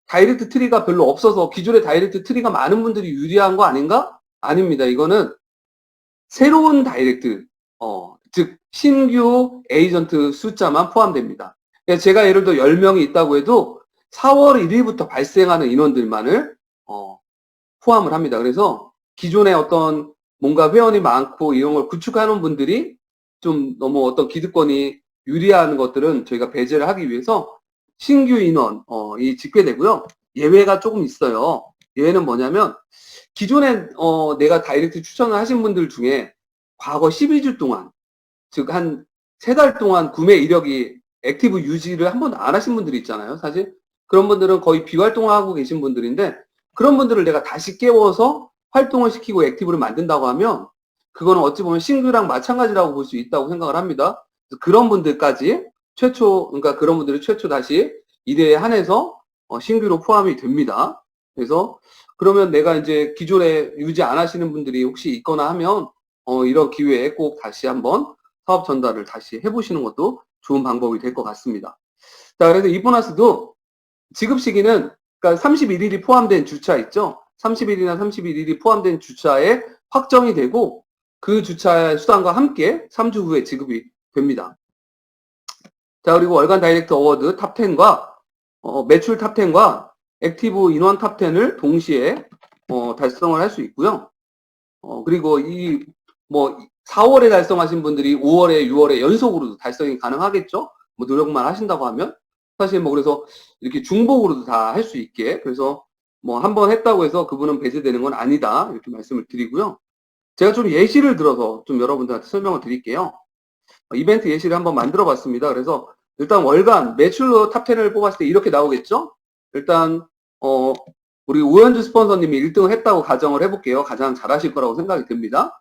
다이렉트 트리가 별로 없어서 기존의 다이렉트 트리가 많은 분들이 유리한 거 아닌가? 아닙니다. 이거는 새로운 다이렉트, 즉 신규 에이전트 숫자만 포함됩니다. 제가 예를 들어 10명이 있다고 해도 4월 1일부터 발생하는 인원들만을 포함을 합니다. 그래서 기존에 어떤 뭔가 회원이 많고 이런 걸 구축하는 분들이 좀 너무 어떤 기득권이 유리한 것들은 저희가 배제를 하기 위해서 신규 인원이 집계되고요. 예외가 조금 있어요. 예외는 뭐냐면 기존에 내가 다이렉트 추천을 하신 분들 중에 과거 12주 동안 즉 한 3달 동안 구매 이력이 액티브 유지를 한 번도 안 하신 분들이 있잖아요. 사실 그런 분들은 거의 비활동을 하고 계신 분들인데 그런 분들을 내가 다시 깨워서 활동을 시키고 액티브를 만든다고 하면 그거는 어찌 보면 신규랑 마찬가지라고 볼 수 있다고 생각을 합니다. 그런 분들까지 그러니까 그런 분들이 최초 다시 1회에 한해서 신규로 포함이 됩니다. 그래서 그러면 내가 이제 기존에 유지 안 하시는 분들이 혹시 있거나 하면 이런 기회에 꼭 다시 한번 사업 전달을 다시 해보시는 것도 좋은 방법이 될 것 같습니다. 자, 그래서 이 보너스도 지급 시기는 그러니까 31일이 포함된 주차 있죠. 30일이나 31일이 포함된 주차에 확정이 되고 그 주차 수당과 함께 3주 후에 지급이 됩니다. 자, 그리고 월간 다이렉트 어워드 탑10과 매출 탑10과 액티브 인원 탑10을 동시에 달성을 할 수 있고요. 그리고 뭐 4월에 달성하신 분들이 5월에 6월에 연속으로도 달성이 가능하겠죠. 뭐 노력만 하신다고 하면 사실 뭐 그래서 이렇게 중복으로도 다 할 수 있게 그래서 뭐 한 번 했다고 해서 그분은 배제되는 건 아니다 이렇게 말씀을 드리고요. 제가 좀 예시를 들어서 좀 여러분들한테 설명을 드릴게요. 이벤트 예시를 한번 만들어 봤습니다. 그래서 일단 월간 매출로 탑10을 뽑았을 때 이렇게 나오겠죠? 일단 우리 오현주 스폰서님이 1등을 했다고 가정을 해볼게요. 가장 잘하실 거라고 생각이 듭니다.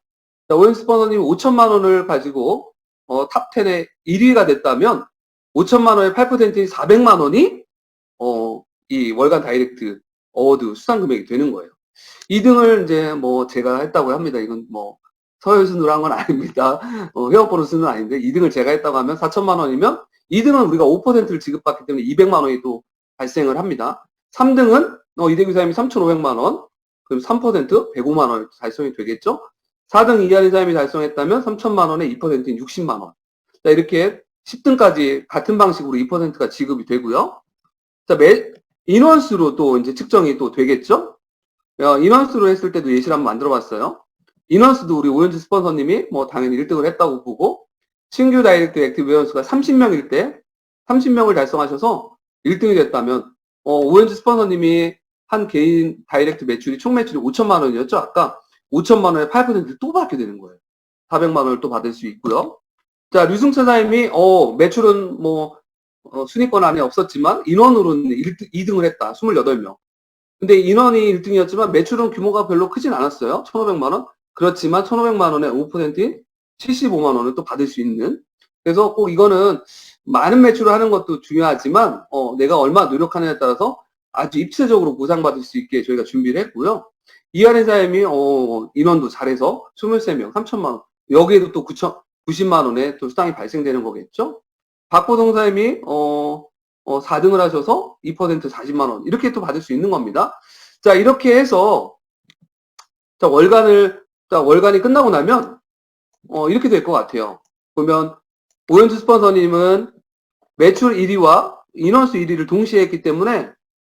자, 오현주 스폰서님이 5천만 원을 가지고 탑10에 1위가 됐다면 5천만 원의 8%인 400만 원이 이 월간 다이렉트 어워드 수상 금액이 되는 거예요. 2등을 이제 뭐 제가 했다고 합니다. 이건 뭐 서열순으로 한 건 아닙니다. 회원 보너스는 아닌데 2등을 제가 했다고 하면 4천만 원이면 2등은 우리가 5%를 지급받기 때문에 200만 원이 또 발생을 합니다. 3등은 이대규 사님이 3,500만 원, 그럼 3% 105만 원 달성이 되겠죠? 4등 이하인 사람이 달성했다면 3천만 원에 2%인 60만 원. 자, 이렇게 10등까지 같은 방식으로 2%가 지급이 되고요. 자, 인원수로 또 이제 측정이 또 되겠죠? 인원수로 했을 때도 예시를 한번 만들어 봤어요. 인원수도 우리 오현주 스폰서님이 뭐 당연히 1등을 했다고 보고 신규 다이렉트 액티브 회원수가 30명일 때 30명을 달성하셔서 1등이 됐다면 오현주 스폰서님이 한 개인 다이렉트 매출이 총 매출이 5천만 원이었죠. 아까 5천만 원에 8% 또 받게 되는 거예요. 400만 원을 또 받을 수 있고요. 자, 류승차사님이 매출은 뭐 순위권 안에 없었지만 인원으로는 2등을 했다. 28명. 근데 인원이 1등이었지만 매출은 규모가 별로 크진 않았어요. 1,500만 원. 그렇지만 1,500만 원에 5%인 75만 원을 또 받을 수 있는. 그래서 꼭 이거는 많은 매출을 하는 것도 중요하지만 내가 얼마나 노력하느냐에 따라서 아주 입체적으로 보상받을 수 있게 저희가 준비를 했고요. 이하린 사장님이 인원도 잘해서 23명, 3천만 원. 여기에도 또 90만 원의 또 수당이 발생되는 거겠죠. 박보동 사장님이 4등을 하셔서 2% 40만 원 이렇게 또 받을 수 있는 겁니다. 자, 이렇게 해서 자, 월간이 끝나고 나면 이렇게 될 것 같아요. 보면 오현주 스폰서님은 매출 1위와 인원수 1위를 동시에 했기 때문에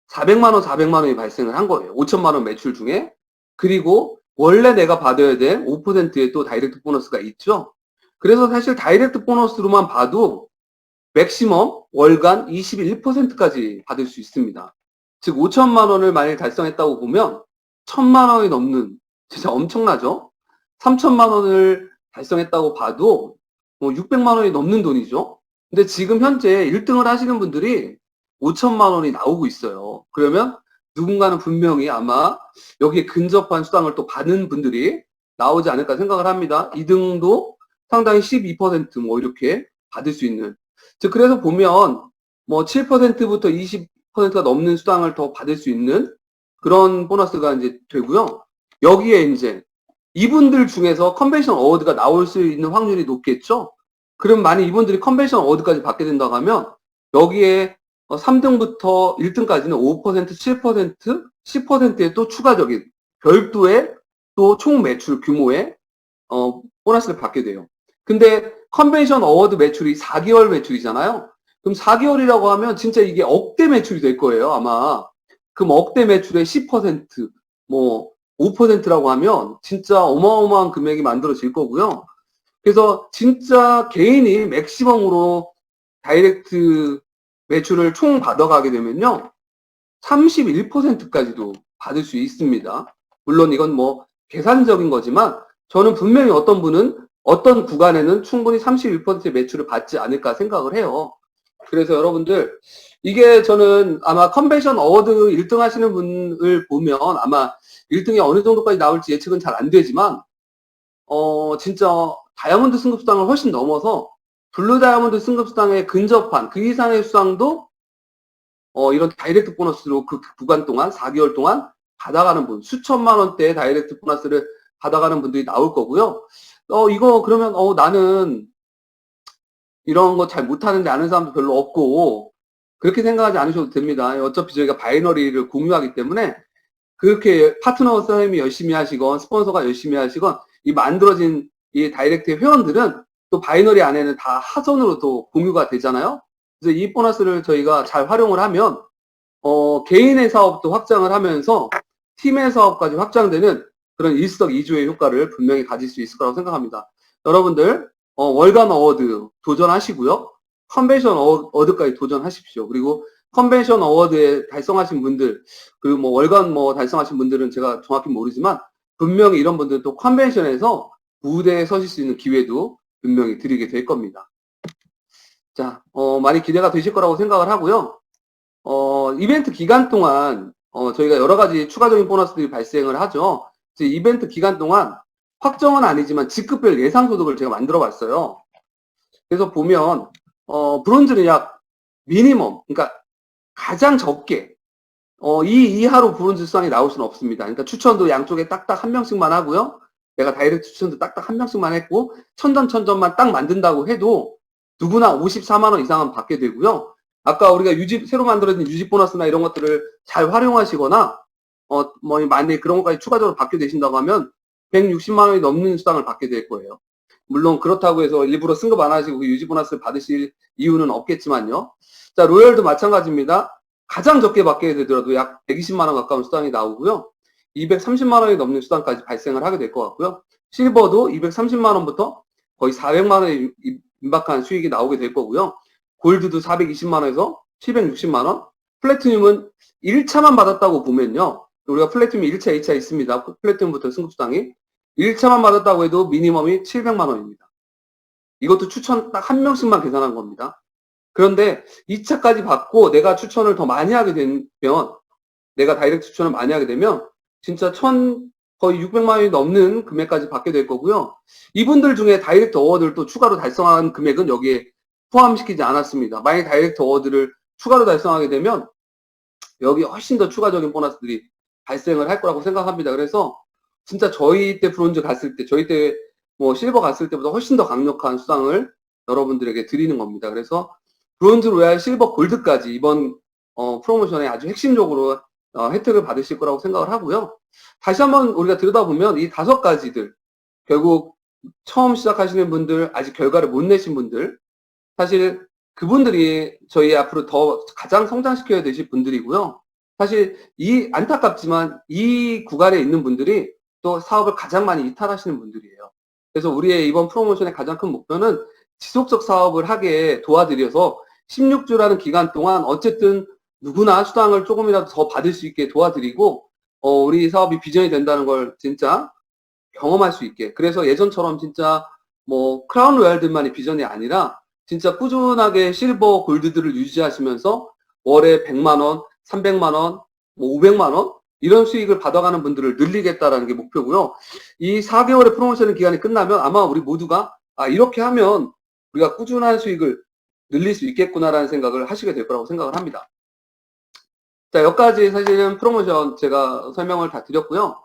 400만 원, 400만 원이 발생을 한 거예요. 5천만 원 매출 중에. 그리고 원래 내가 받아야 될 5%의 또 다이렉트 보너스가 있죠. 그래서 사실 다이렉트 보너스로만 봐도 맥시멈 월간 21%까지 받을 수 있습니다. 즉 5천만 원을 만약에 달성했다고 보면 1,000만 원이 넘는 진짜 엄청나죠. 3천만 원을 달성했다고 봐도 600만 원이 넘는 돈이죠. 근데 지금 현재 1등을 하시는 분들이 5천만 원이 나오고 있어요. 그러면 누군가는 분명히 아마 여기에 근접한 수당을 또 받는 분들이 나오지 않을까 생각을 합니다. 2등도 상당히 12% 이렇게 받을 수 있는. 즉 그래서 보면 7%부터 20%가 넘는 수당을 더 받을 수 있는 그런 보너스가 이제 되고요. 여기에 이제 이분들 중에서 컨벤션 어워드가 나올 수 있는 확률이 높겠죠. 그럼 만약 이분들이 컨벤션 어워드까지 받게 된다고 하면 여기에 3등부터 1등까지는 5%, 7%, 10%의 또 추가적인 별도의 또 총 매출 규모의 보너스를 받게 돼요. 근데 컨벤션 어워드 매출이 4개월 매출이잖아요. 그럼 4개월이라고 하면 진짜 이게 억대 매출이 될 거예요, 아마. 그럼 억대 매출의 10%, 5%라고 하면 진짜 어마어마한 금액이 만들어질 거고요. 그래서 진짜 개인이 맥시멈으로 다이렉트 매출을 총 받아가게 되면요. 31%까지도 받을 수 있습니다. 물론 이건 계산적인 거지만 저는 분명히 어떤 분은 어떤 구간에는 충분히 31%의 매출을 받지 않을까 생각을 해요. 그래서 여러분들 이게 저는 아마 컨벤션 어워드 1등 하시는 분을 보면 아마 1등이 어느 정도까지 나올지 예측은 잘 안 되지만 진짜 다이아몬드 승급수당을 훨씬 넘어서 블루 다이아몬드 승급수당에 근접한 그 이상의 수당도 이런 다이렉트 보너스로 그 구간 동안 4개월 동안 받아가는 분, 수천만 원대의 다이렉트 보너스를 받아가는 분들이 나올 거고요. 이거 그러면 나는 이런 거 잘 못하는데 아는 사람도 별로 없고 그렇게 생각하지 않으셔도 됩니다. 어차피 저희가 바이너리를 공유하기 때문에 그렇게 파트너 선생님이 열심히 하시건 스폰서가 열심히 하시건 이 만들어진 이 다이렉트 회원들은 또 바이너리 안에는 다 하선으로 또 공유가 되잖아요. 그래서 이 보너스를 저희가 잘 활용을 하면 개인의 사업도 확장을 하면서 팀의 사업까지 확장되는 그런 일석이조의 효과를 분명히 가질 수 있을 거라고 생각합니다. 여러분들 월간 어워드 도전하시고요. 컨벤션 어워드까지 도전하십시오. 그리고 컨벤션 어워드에 달성하신 분들 그리고 월간 달성하신 분들은 제가 정확히 모르지만 분명히 이런 분들은 또 컨벤션에서 무대에 서실 수 있는 기회도 분명히 드리게 될 겁니다. 자, 많이 기대가 되실 거라고 생각을 하고요. 이벤트 기간 동안 저희가 여러 가지 추가적인 보너스들이 발생을 하죠. 이벤트 기간 동안 확정은 아니지만 직급별 예상 소득을 제가 만들어 봤어요. 그래서 보면 브론즈는 약 미니멈, 그러니까 가장 적게 이 이하로 브론즈 수당이 나올 수는 없습니다. 그러니까 추천도 양쪽에 딱딱 한 명씩만 하고요. 내가 다이렉트 추천도 딱딱 한 명씩만 했고 천점만 딱 만든다고 해도 누구나 54만 원 이상은 받게 되고요. 아까 우리가 새로 만들어진 유지 보너스나 이런 것들을 잘 활용하시거나 만약에 그런 것까지 추가적으로 받게 되신다고 하면 160만 원이 넘는 수당을 받게 될 거예요. 물론 그렇다고 해서 일부러 승급 안 하시고 유지 보너스를 받으실 이유는 없겠지만요. 자, 로열도 마찬가지입니다. 가장 적게 받게 되더라도 약 120만 원 가까운 수당이 나오고요. 230만 원이 넘는 수당까지 발생을 하게 될 것 같고요. 실버도 230만 원부터 거의 400만 원에 임박한 수익이 나오게 될 거고요. 골드도 420만 원에서 760만 원. 플래티늄은 1차만 받았다고 보면요. 우리가 플래티늄이 1차, 2차 있습니다. 플래티늄부터 승급수당이. 1차만 받았다고 해도 미니멈이 700만 원입니다. 이것도 추천 딱 한 명씩만 계산한 겁니다. 그런데 2차까지 받고 내가 추천을 더 많이 하게 되면, 내가 다이렉트 추천을 많이 하게 되면 진짜 거의 600만 원이 넘는 금액까지 받게 될 거고요. 이분들 중에 다이렉트 어워드를 또 추가로 달성한 금액은 여기에 포함시키지 않았습니다. 만약에 다이렉트 어워드를 추가로 달성하게 되면 여기 훨씬 더 추가적인 보너스들이 발생을 할 거라고 생각합니다. 그래서 진짜 저희 때 브론즈 갔을 때, 저희 때 뭐 실버 갔을 때보다 훨씬 더 강력한 수당을 여러분들에게 드리는 겁니다. 그래서 브론즈, 로얄, 실버, 골드까지 이번 프로모션에 아주 핵심적으로 혜택을 받으실 거라고 생각을 하고요. 다시 한번 우리가 들여다보면 이 5가지들, 결국 처음 시작하시는 분들, 아직 결과를 못 내신 분들, 사실 그분들이 저희 앞으로 더 가장 성장시켜야 되실 분들이고요. 사실 안타깝지만 이 구간에 있는 분들이 또 사업을 가장 많이 이탈하시는 분들이에요. 그래서 우리의 이번 프로모션의 가장 큰 목표는 지속적 사업을 하게 도와드려서 16주라는 기간 동안 어쨌든 누구나 수당을 조금이라도 더 받을 수 있게 도와드리고, 우리 사업이 비전이 된다는 걸 진짜 경험할 수 있게. 그래서 예전처럼 진짜 뭐 크라운 로얄들만이 비전이 아니라 진짜 꾸준하게 실버 골드들을 유지하시면서 월에 100만 원, 300만 원, 뭐 500만 원 이런 수익을 받아가는 분들을 늘리겠다라는 게 목표고요. 이 4개월의 프로모션 기간이 끝나면 아마 우리 모두가 이렇게 하면 우리가 꾸준한 수익을 늘릴 수 있겠구나라는 생각을 하시게 될 거라고 생각을 합니다. 자, 여기까지 사실은 프로모션 제가 설명을 다 드렸고요.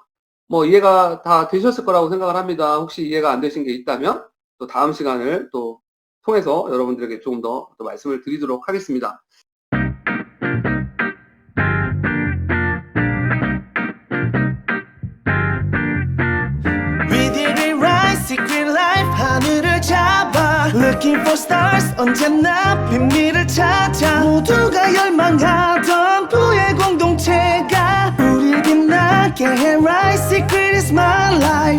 뭐 이해가 다 되셨을 거라고 생각을 합니다. 혹시 이해가 안 되신 게 있다면 또 다음 시간을 또 통해서 여러분들에게 조금 더 말씀을 드리도록 하겠습니다.
Secret life 하늘을 잡아 Looking for stars 언제나 비밀을 찾아 모두가 열망하던 부의 공동체가 우릴 빛나게 해 Rise Secret